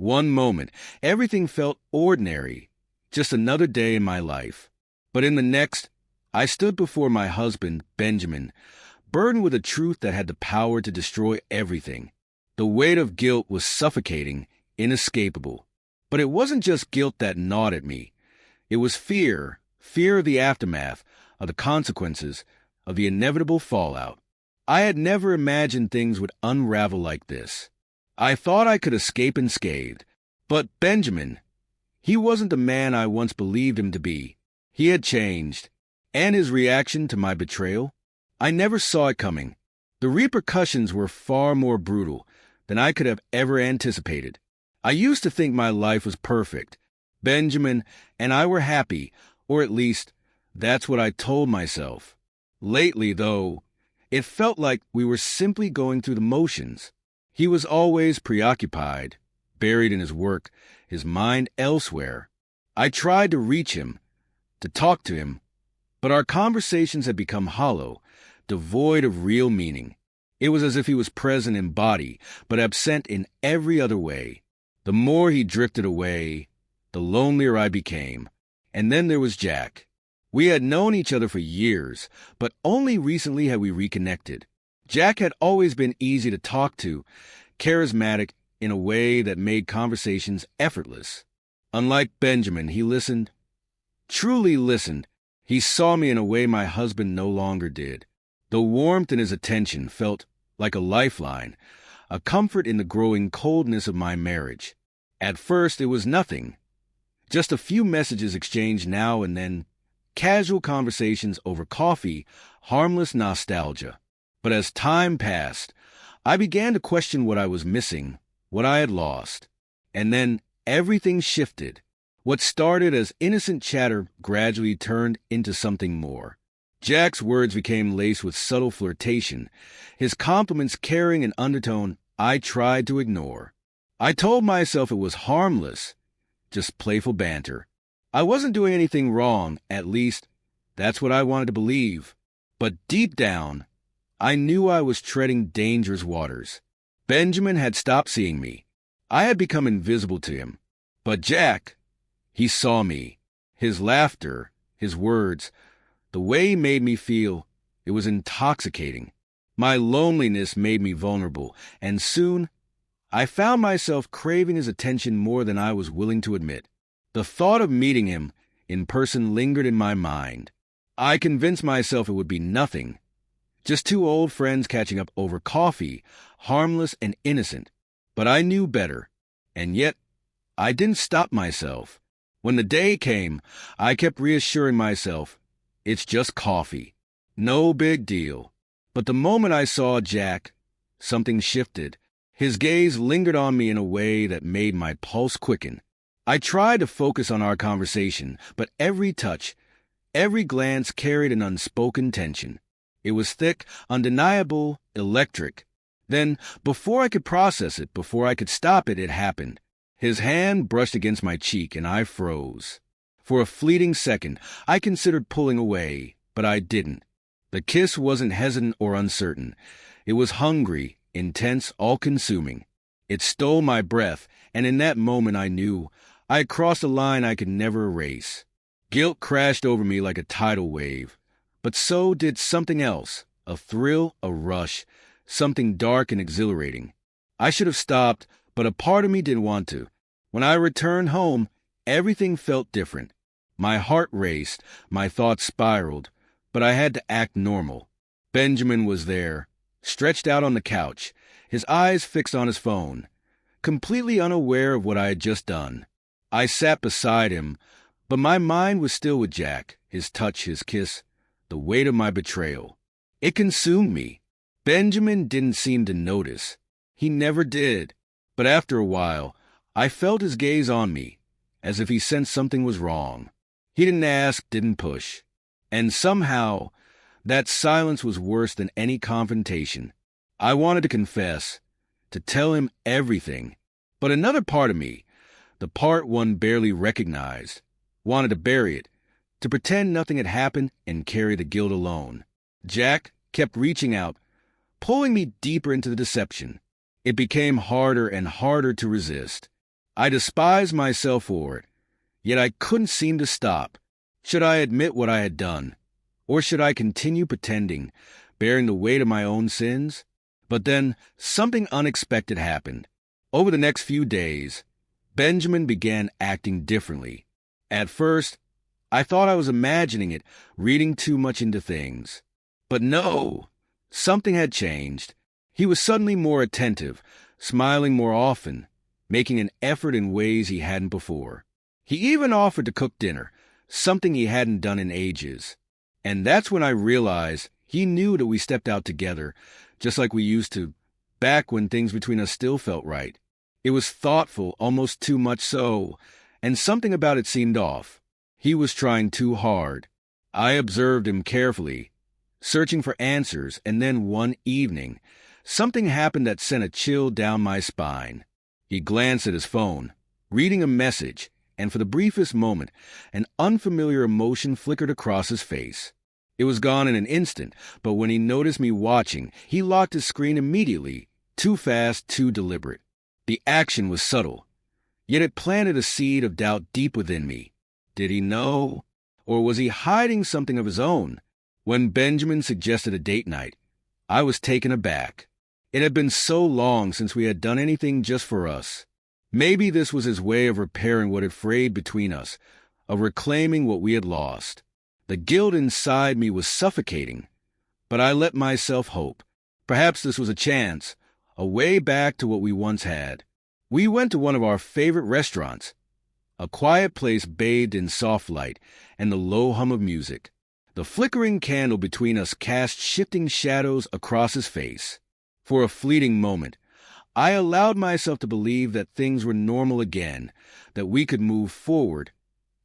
One moment, everything felt ordinary, just another day in my life. But in the next, I stood before my husband, Benjamin, burdened with a truth that had the power to destroy everything. The weight of guilt was suffocating, inescapable. But it wasn't just guilt that gnawed at me. It was fear of the aftermath, of the consequences, of the inevitable fallout. I had never imagined things would unravel like this. I thought I could escape unscathed. But Benjamin, he wasn't the man I once believed him to be. He had changed. And his reaction to my betrayal? I never saw it coming. The repercussions were far more brutal than I could have ever anticipated. I used to think my life was perfect. Benjamin and I were happy, or at least, that's what I told myself. Lately, though, it felt like we were simply going through the motions. He was always preoccupied, buried in his work, his mind elsewhere. I tried to reach him, to talk to him, but our conversations had become hollow, devoid of real meaning. It was as if he was present in body, but absent in every other way. The more he drifted away, the lonelier I became. And then there was Jack. We had known each other for years, but only recently had we reconnected. Jack had always been easy to talk to, charismatic in a way that made conversations effortless. Unlike Benjamin, he listened, truly listened. He saw me in a way my husband no longer did. The warmth in his attention felt like a lifeline, a comfort in the growing coldness of my marriage. At first, it was nothing. Just a few messages exchanged now and then, casual conversations over coffee, harmless nostalgia. But as time passed, I began to question what I was missing, what I had lost. And then everything shifted. What started as innocent chatter gradually turned into something more. Jack's words became laced with subtle flirtation, his compliments carrying an undertone I tried to ignore. I told myself it was harmless, just playful banter. I wasn't doing anything wrong, at least that's what I wanted to believe. But deep down, I knew I was treading dangerous waters. Benjamin had stopped seeing me. I had become invisible to him. But Jack, he saw me. His laughter, his words, the way he made me feel, it was intoxicating. My loneliness made me vulnerable, and soon I found myself craving his attention more than I was willing to admit. The thought of meeting him in person lingered in my mind. I convinced myself it would be nothing. Just two old friends catching up over coffee, harmless and innocent. But I knew better, and yet I didn't stop myself. When the day came, I kept reassuring myself, it's just coffee. No big deal. But the moment I saw Jack, something shifted. His gaze lingered on me in a way that made my pulse quicken. I tried to focus on our conversation, but every touch, every glance carried an unspoken tension. It was thick, undeniable, electric. Then, before I could process it, before I could stop it, it happened. His hand brushed against my cheek, and I froze. For a fleeting second, I considered pulling away, but I didn't. The kiss wasn't hesitant or uncertain. It was hungry, intense, all-consuming. It stole my breath, and in that moment I knew I had crossed a line I could never erase. Guilt crashed over me like a tidal wave. But so did something else, a thrill, a rush, something dark and exhilarating. I should have stopped, but a part of me didn't want to. When I returned home, everything felt different. My heart raced, my thoughts spiraled, but I had to act normal. Benjamin was there, stretched out on the couch, his eyes fixed on his phone, completely unaware of what I had just done. I sat beside him, but my mind was still with Jack, his touch, his kiss, the weight of my betrayal. It consumed me. Benjamin didn't seem to notice. He never did. But after a while, I felt his gaze on me, as if he sensed something was wrong. He didn't ask, didn't push. And somehow, that silence was worse than any confrontation. I wanted to confess, to tell him everything. But another part of me, the part one barely recognized, wanted to bury it, to pretend nothing had happened and carry the guilt alone. Jack kept reaching out, pulling me deeper into the deception. It became harder and harder to resist. I despised myself for it, yet I couldn't seem to stop. Should I admit what I had done? Or should I continue pretending, bearing the weight of my own sins? But then something unexpected happened. Over the next few days, Benjamin began acting differently. At first, I thought I was imagining it, reading too much into things. But no, something had changed. He was suddenly more attentive, smiling more often, making an effort in ways he hadn't before. He even offered to cook dinner, something he hadn't done in ages. And that's when I realized he knew that we stepped out together, just like we used to, back when things between us still felt right. It was thoughtful, almost too much so, and something about it seemed off. He was trying too hard. I observed him carefully, searching for answers, and then one evening, something happened that sent a chill down my spine. He glanced at his phone, reading a message, and for the briefest moment, an unfamiliar emotion flickered across his face. It was gone in an instant, but when he noticed me watching, he locked his screen immediately, too fast, too deliberate. The action was subtle, yet it planted a seed of doubt deep within me. Did he know? Or was he hiding something of his own? When Benjamin suggested a date night, I was taken aback. It had been so long since we had done anything just for us. Maybe this was his way of repairing what had frayed between us, of reclaiming what we had lost. The guilt inside me was suffocating, but I let myself hope. Perhaps this was a chance, a way back to what we once had. We went to one of our favorite restaurants, a quiet place bathed in soft light and the low hum of music. The flickering candle between us cast shifting shadows across his face. For a fleeting moment, I allowed myself to believe that things were normal again, that we could move forward,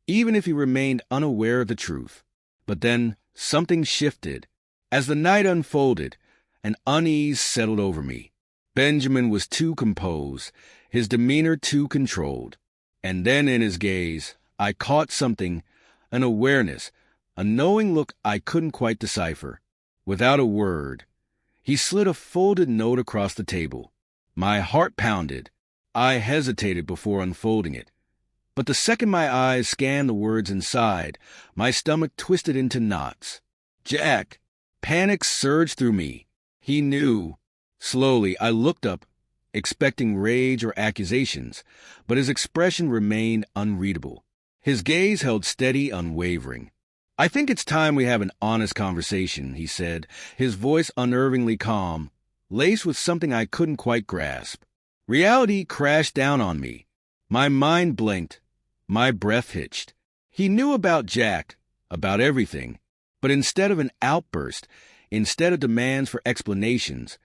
even if he remained unaware of the truth. But then something shifted. As the night unfolded, an unease settled over me. Benjamin was too composed, his demeanor too controlled. And then in his gaze, I caught something, an awareness, a knowing look I couldn't quite decipher. Without a word, he slid a folded note across the table. My heart pounded. I hesitated before unfolding it. But the second my eyes scanned the words inside, my stomach twisted into knots. Jack! Panic surged through me. He knew. Slowly, I looked up, expecting rage or accusations, but his expression remained unreadable. His gaze held steady, unwavering. "I think it's time we have an honest conversation," he said, his voice unnervingly calm, laced with something I couldn't quite grasp. Reality crashed down on me. My mind blinked. My breath hitched. He knew about Jack, about everything, but instead of an outburst, instead of demands for explanations,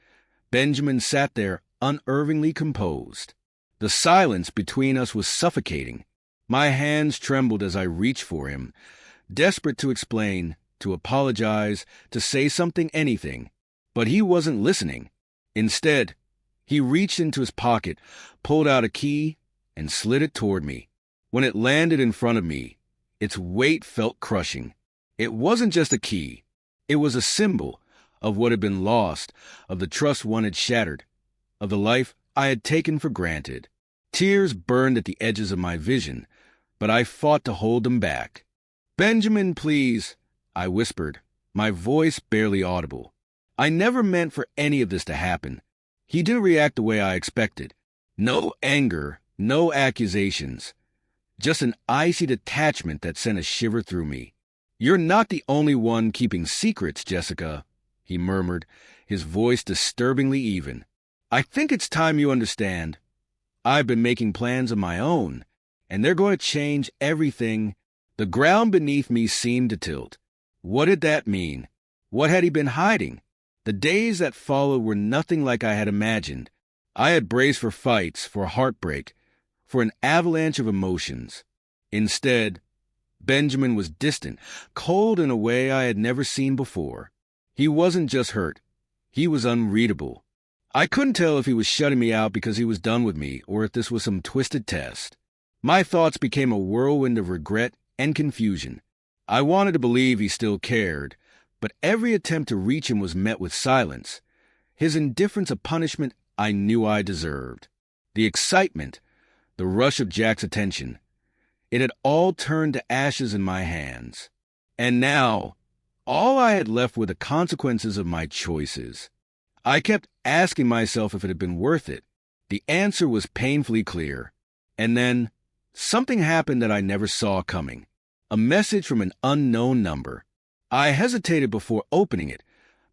Benjamin sat there unervingly composed. The silence between us was suffocating. My hands trembled as I reached for him, desperate to explain, to apologize, to say something, anything. But he wasn't listening. Instead, he reached into his pocket, pulled out a key, and slid it toward me. When it landed in front of me, its weight felt crushing. It wasn't just a key. It was a symbol of what had been lost, of the trust one had shattered, of the life I had taken for granted. Tears burned at the edges of my vision, but I fought to hold them back. "Benjamin, please," I whispered, my voice barely audible. I never meant for any of this to happen. He didn't react the way I expected. No anger, no accusations. Just an icy detachment that sent a shiver through me. "You're not the only one keeping secrets, Jessica," he murmured, his voice disturbingly even. "I think it's time you understand. I've been making plans of my own, and they're going to change everything." The ground beneath me seemed to tilt. What did that mean? What had he been hiding? The days that followed were nothing like I had imagined. I had braced for fights, for heartbreak, for an avalanche of emotions. Instead, Benjamin was distant, cold in a way I had never seen before. He wasn't just hurt. He was unreadable. I couldn't tell if he was shutting me out because he was done with me or if this was some twisted test. My thoughts became a whirlwind of regret and confusion. I wanted to believe he still cared, but every attempt to reach him was met with silence. His indifference a punishment I knew I deserved. The excitement, the rush of Jack's attention. It had all turned to ashes in my hands. And now, all I had left were the consequences of my choices. I kept asking myself if it had been worth it. The answer was painfully clear. And then, something happened that I never saw coming. A message from an unknown number. I hesitated before opening it,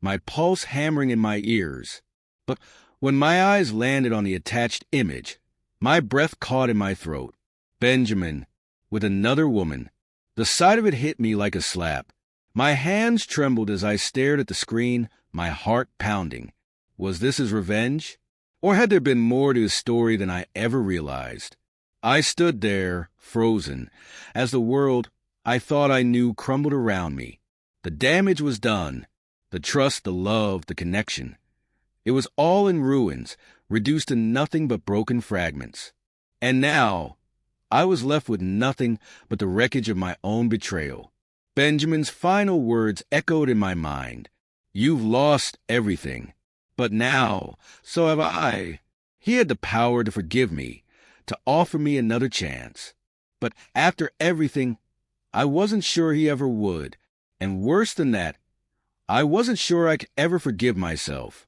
my pulse hammering in my ears. But when my eyes landed on the attached image, my breath caught in my throat. Benjamin, with another woman. The sight of it hit me like a slap. My hands trembled as I stared at the screen, my heart pounding. Was this his revenge? Or had there been more to his story than I ever realized? I stood there, frozen, as the world I thought I knew crumbled around me. The damage was done. The trust, the love, the connection. It was all in ruins, reduced to nothing but broken fragments. And now, I was left with nothing but the wreckage of my own betrayal. Benjamin's final words echoed in my mind. You've lost everything. But now, so have I. He had the power to forgive me, to offer me another chance. But after everything, I wasn't sure he ever would. And worse than that, I wasn't sure I could ever forgive myself.